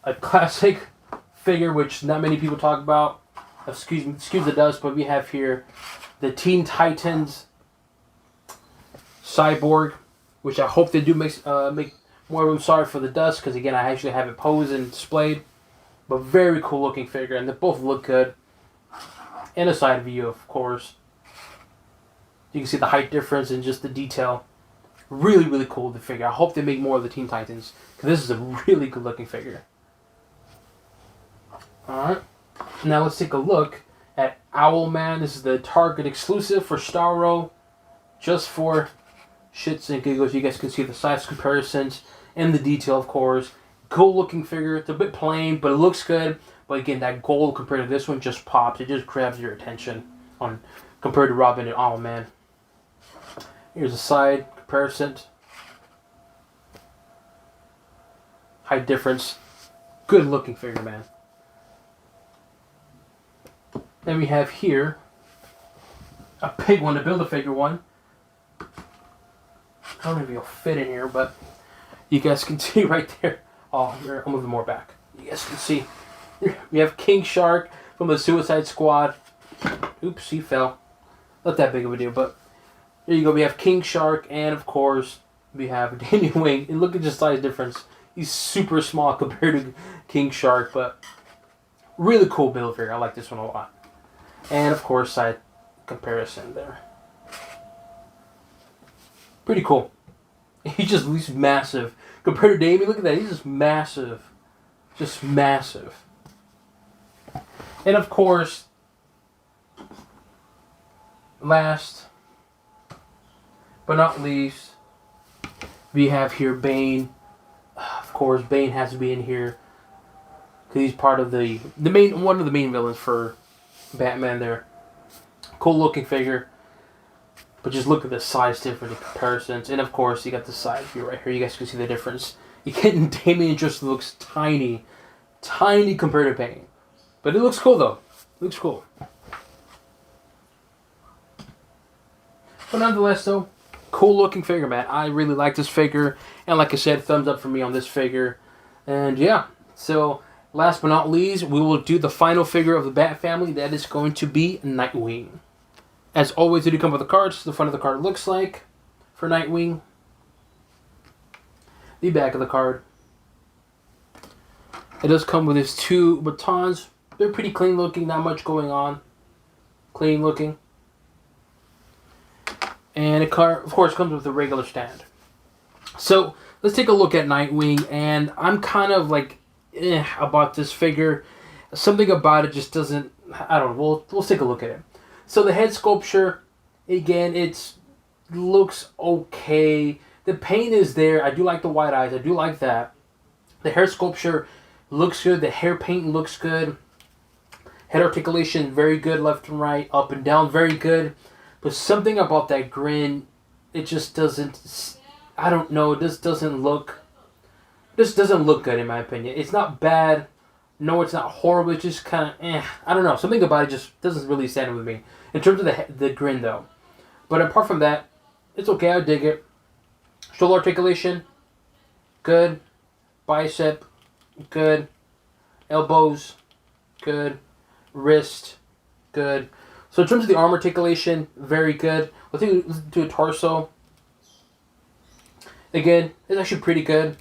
a classic figure, which not many people talk about. Excuse the dust, but we have here the Teen Titans Cyborg, which I hope they do make more room. Sorry for the dust, because again, I actually have it posed and displayed. But very cool looking figure, and they both look good. And a side view, of course. You can see the height difference and just the detail. Really, really cool the figure. I hope they make more of the Teen Titans, because this is a really good looking figure. Alright. Now let's take a look at Owlman. This is the Target exclusive for Starro. Just for shits and giggles. You guys can see the size comparisons and the detail, of course. Cool looking figure. It's a bit plain, but it looks good. But again, that gold compared to this one just pops. It just grabs your attention on compared to Robin and Owlman. Here's a side comparison. Height difference. Good looking figure, man. Then we have here a big one, a Build-A-Figure one. I don't know if it'll fit in here, but you guys can see right there. Oh, here, I'll move it more back. You guys can see. We have King Shark from the Suicide Squad. Oops, he fell. Not that big of a deal, but there you go. We have King Shark, and of course, we have Daniel Wing. And look at the size difference. He's super small compared to King Shark, but really cool Build-A-Figure. I like this one a lot. And of course, side comparison there. Pretty cool. He's massive. Compared to Damien, look at that. He's just massive. Just massive. And of course, last but not least, we have here Bane. Of course, Bane has to be in here because he's part of one of the main villains for Batman there. Cool looking figure. But just look at the size difference in comparisons. And of course, you got the side view right here. You guys can see the difference. You get Damien just looks tiny. Tiny compared to Bane. But it looks cool though. It looks cool. But nonetheless though, cool looking figure, man. I really like this figure. And like I said, thumbs up for me on this figure. And yeah, so last but not least, we will do the final figure of the Bat family. That is going to be Nightwing. As always, they do come with the cards. The front of the card looks like for Nightwing. The back of the card. It does come with his two batons. They're pretty clean looking, not much going on. Clean looking. And it, of course, comes with a regular stand. So, let's take a look at Nightwing. And I'm kind of like, about this figure. Something about it just doesn't, I don't know. We'll take a look at it. So the head sculpture, again, it's looks okay. The paint is there. I do like the white eyes. I do like that. The hair sculpture looks good. The hair paint looks good. Head articulation, very good. Left and right, up and down, very good. But something about that grin, it just doesn't... I don't know. This doesn't look good in my opinion. It's not bad. No, it's not horrible. It's just kind of I don't know. Something about it just doesn't really stand with me. In terms of the grin though. But apart from that, it's okay. I dig it. Shoulder articulation, good. Bicep, good. Elbows, good. Wrist, good. So in terms of the arm articulation, very good. Let's do a torso. Again, it's actually pretty good.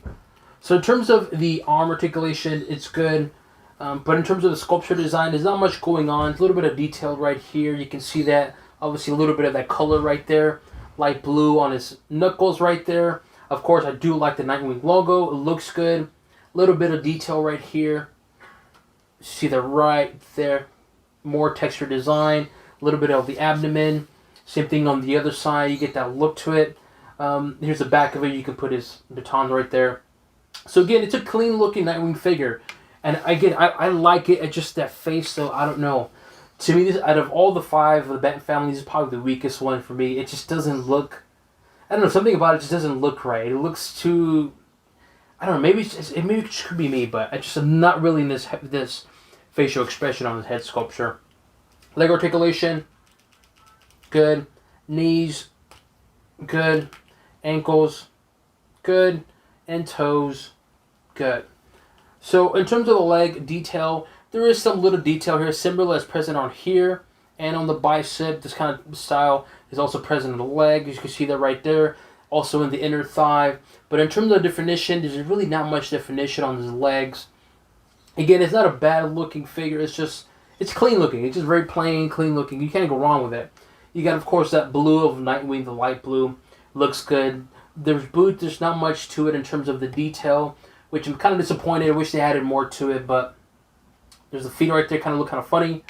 So in terms of the arm articulation, it's good. But in terms of the sculpture design, there's not much going on. It's a little bit of detail right here. You can see that. Obviously, a little bit of that color right there. Light blue on his knuckles right there. Of course, I do like the Nightwing logo. It looks good. A little bit of detail right here. See that right there. More texture design. A little bit of the abdomen. Same thing on the other side. You get that look to it. Here's the back of it. You can put his batons right there. So again, it's a clean looking Nightwing figure. And again, I like it. It's just that face, so I don't know. To me, this out of all the 5 of the Batman family, this is probably the weakest one for me. It just doesn't look... I don't know, something about it just doesn't look right. It looks too... I don't know, maybe it just could be me, but I'm not really in this facial expression on this head sculpture. Leg articulation, good. Knees, good. Ankles, good. And toes, good. So in terms of the leg detail, there is some little detail here, similar as present on here and on the bicep. This kind of style is also present in the leg. You can see that right there. Also in the inner thigh. But in terms of definition, there's really not much definition on his legs. Again, it's not a bad looking figure. It's clean looking. It's just very plain, clean looking. You can't go wrong with it. You got, of course, that blue of Nightwing, the light blue. Looks good. There's boots. There's not much to it in terms of the detail, which I'm kind of disappointed. I wish they added more to it, but there's the feet right there, kind of look kind of funny.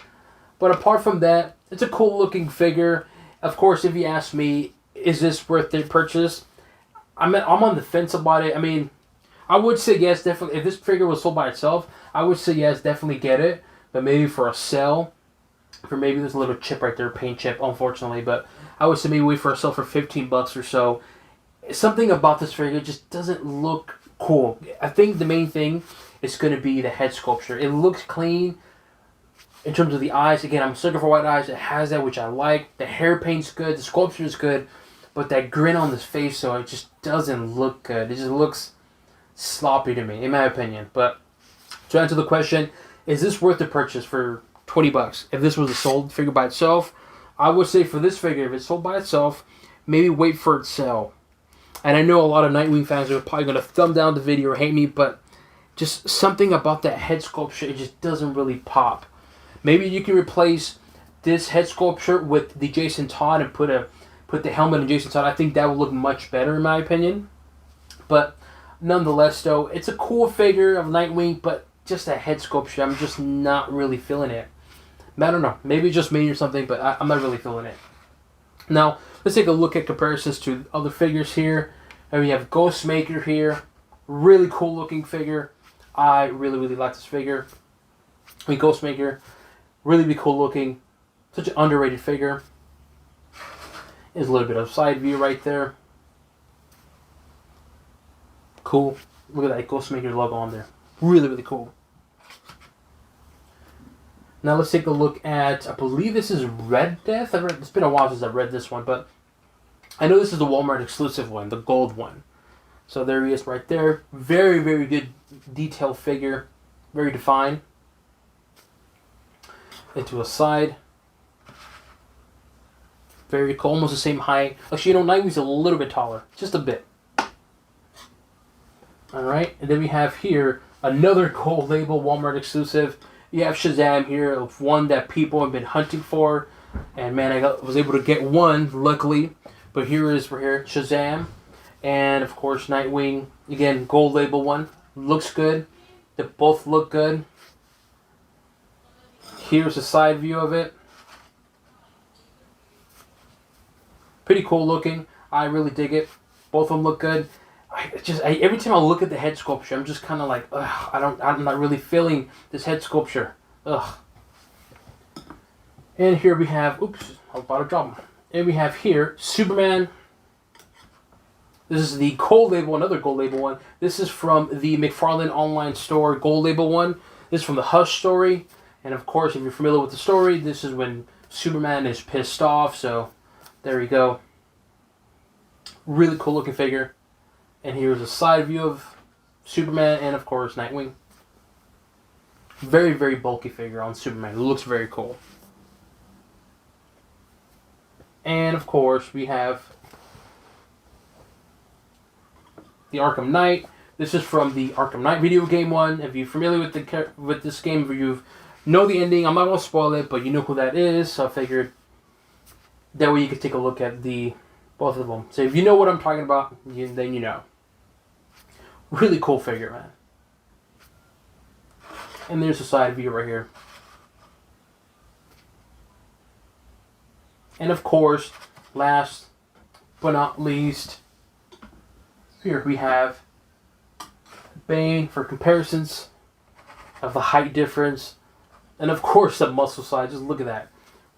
But apart from that, it's a cool looking figure. Of course, if you ask me, is this worth the purchase? I'm on the fence about it. I mean, I would say yes, definitely. If this figure was sold by itself, I would say yes, definitely get it. But maybe for a sale, for maybe there's a little chip right there, paint chip, unfortunately. But I would say maybe wait for a sale for $15 or so. Something about this figure just doesn't look cool. I think the main thing is going to be the head sculpture. It looks clean in terms of the eyes. Again, I'm a sucker for white eyes. It has that, which I like. The hair paint's good. The sculpture is good. But that grin on this face, so it just doesn't look good. It just looks sloppy to me, in my opinion. But to answer the question, is this worth the purchase for $20? If this was a sold figure by itself, I would say for this figure, if it's sold by itself, maybe wait for its sale. And I know a lot of Nightwing fans are probably going to thumb down the video or hate me, but just something about that head sculpture, it just doesn't really pop. Maybe you can replace this head sculpture with the Jason Todd and put the helmet on Jason Todd. I think that would look much better in my opinion. But nonetheless, though, it's a cool figure of Nightwing, but just a head sculpture, I'm just not really feeling it. I don't know. Maybe it's just me or something, but I'm not really feeling it. Now, let's take a look at comparisons to other figures here. And we have Ghostmaker here. Really cool looking figure. I really, really like this figure. I mean, Ghostmaker, really cool looking. Such an underrated figure. There's a little bit of side view right there. Cool. Look at that Ghostmaker logo on there. Really, really cool. Now let's take a look at, I believe this is Red Death. It's been a while since I've read this one, but I know this is the Walmart exclusive one, the gold one. So there he is right there. Very, very good detailed figure. Very defined. Into a side. Very cool. Almost the same height. Actually, Nightwing's a little bit taller. Just a bit. Alright, and then we have here another gold label Walmart exclusive. You have Shazam here, of one that people have been hunting for. And man, I was able to get one, luckily. But here is Shazam. And of course, Nightwing. Again, gold label one. Looks good. They both look good. Here's a side view of it. Pretty cool looking. I really dig it. Both of them look good. Every time I look at the head sculpture, I'm just kind of like, ugh, I'm not really feeling this head sculpture. Ugh. And here we have, oops, I was about to drop them. And we have here Superman. This is the gold label, another gold label one. This is from the McFarlane online store gold label one. This is from the Hush story. And of course, if you're familiar with the story, this is when Superman is pissed off. So there you go. Really cool looking figure. And here's a side view of Superman and of course Nightwing. Very, very bulky figure on Superman. It looks very cool. And of course we have the Arkham Knight. This is from the Arkham Knight video game one. If you're familiar with this game, if you know the ending, I'm not going to spoil it, but you know who that is. So I figured that way you could take a look at both of them. So if you know what I'm talking about, then you know. Really cool figure, man. And there's a side view right here. And of course, last but not least, here we have Bane for comparisons of the height difference. And of course the muscle size. Just look at that.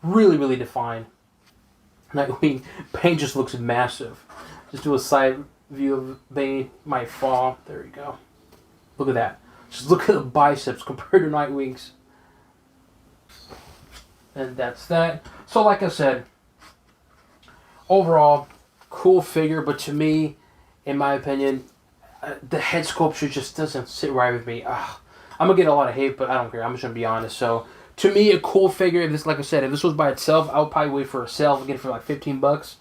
Really, really defined. Nightwing, Bane just looks massive. Just do a side view of Bane. Might fall. There you go. Look at that. Just look at the biceps compared to Nightwing's. And that's that. So like I said, overall, cool figure. But to me, in my opinion, the head sculpture just doesn't sit right with me. I'm going to get a lot of hate, but I don't care. I'm just going to be honest. So to me, a cool figure. If this, like I said, if this was by itself, I would probably wait for a sale and get it for like $15.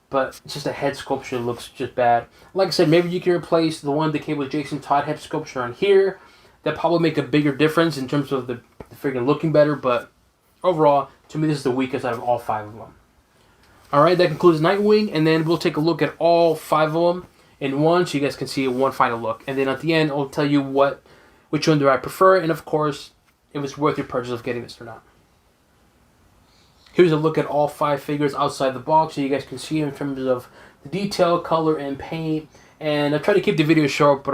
But it's just a head sculpture looks just bad. Like I said, maybe you can replace the one that came with Jason Todd head sculpture on here. That probably make a bigger difference in terms of the freaking looking better. But overall, to me, this is the weakest out of all 5 of them. Alright, that concludes Nightwing. And then we'll take a look at all 5 of them in one, so you guys can see one final look. And then at the end, I'll tell you which one do I prefer. And of course, if it's worth your purchase of getting this or not. Here's a look at all 5 figures outside the box, so you guys can see in terms of the detail, color, and paint. And I try to keep the video short, but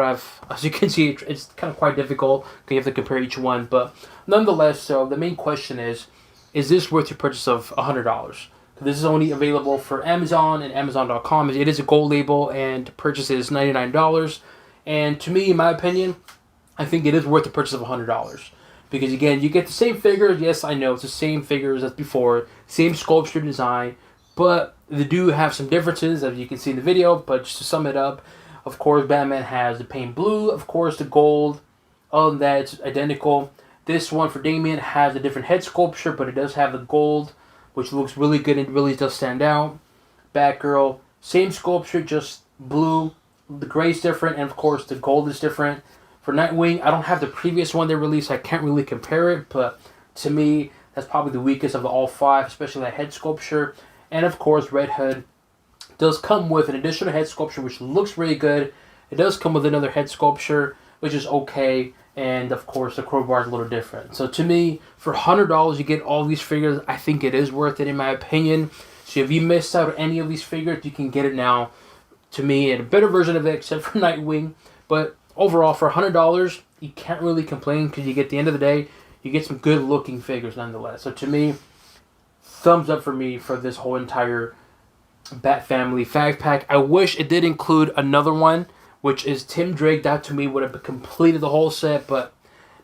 as you can see, it's kind of quite difficult because you have to compare each one. But nonetheless, so the main question is this worth your purchase of $100? This is only available for Amazon and Amazon.com. It is a gold label, and purchase is $99. And to me, in my opinion, I think it is worth the purchase of $100. Because again, you get the same figures. Yes, I know it's the same figures as before, same sculpture design, but they do have some differences, as you can see in the video. But just to sum it up, of course, Batman has the paint blue, of course, the gold. Other than that, it's identical. This one for Damian has a different head sculpture, but it does have the gold, which looks really good and really does stand out. Batgirl, same sculpture, just blue. The gray is different, and of course, the gold is different. For Nightwing, I don't have the previous one they released. I can't really compare it, but to me, that's probably the weakest of the all 5, especially that head sculpture. And of course, Red Hood does come with an additional head sculpture, which looks really good. It does come with another head sculpture, which is okay. And of course, the crowbar is a little different. So to me, for $100, you get all these figures. I think it is worth it, in my opinion. So if you missed out on any of these figures, you can get it now. To me, in a better version of it, except for Nightwing. But overall, for $100, you can't really complain because you get, at the end of the day, you get some good looking figures nonetheless. So to me, thumbs up for me for this whole entire Bat Family Fag Pack. I wish it did include another one, which is Tim Drake. That to me would have completed the whole set, but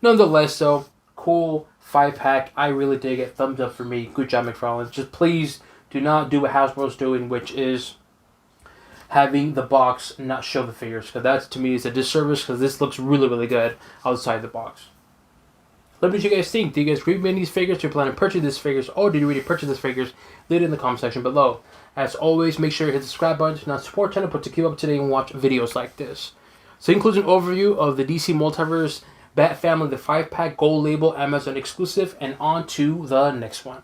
nonetheless, though, cool 5-pack. I really dig it. Thumbs up for me. Good job, McFarlane. Just please do not do what Hasbro's doing, which is having the box not show the figures, because that to me is a disservice, because this looks really, really good outside the box. Let me know what you guys think. Do you guys recommend these figures? Do you plan on purchasing these figures? Or did you already purchase these figures? Leave it in the comment section below. As always, make sure you hit the subscribe button to not support channel, but to keep up to date and watch videos like this. So it includes an overview of the DC Multiverse Bat Family, the 5-pack gold label Amazon exclusive, and on to the next one.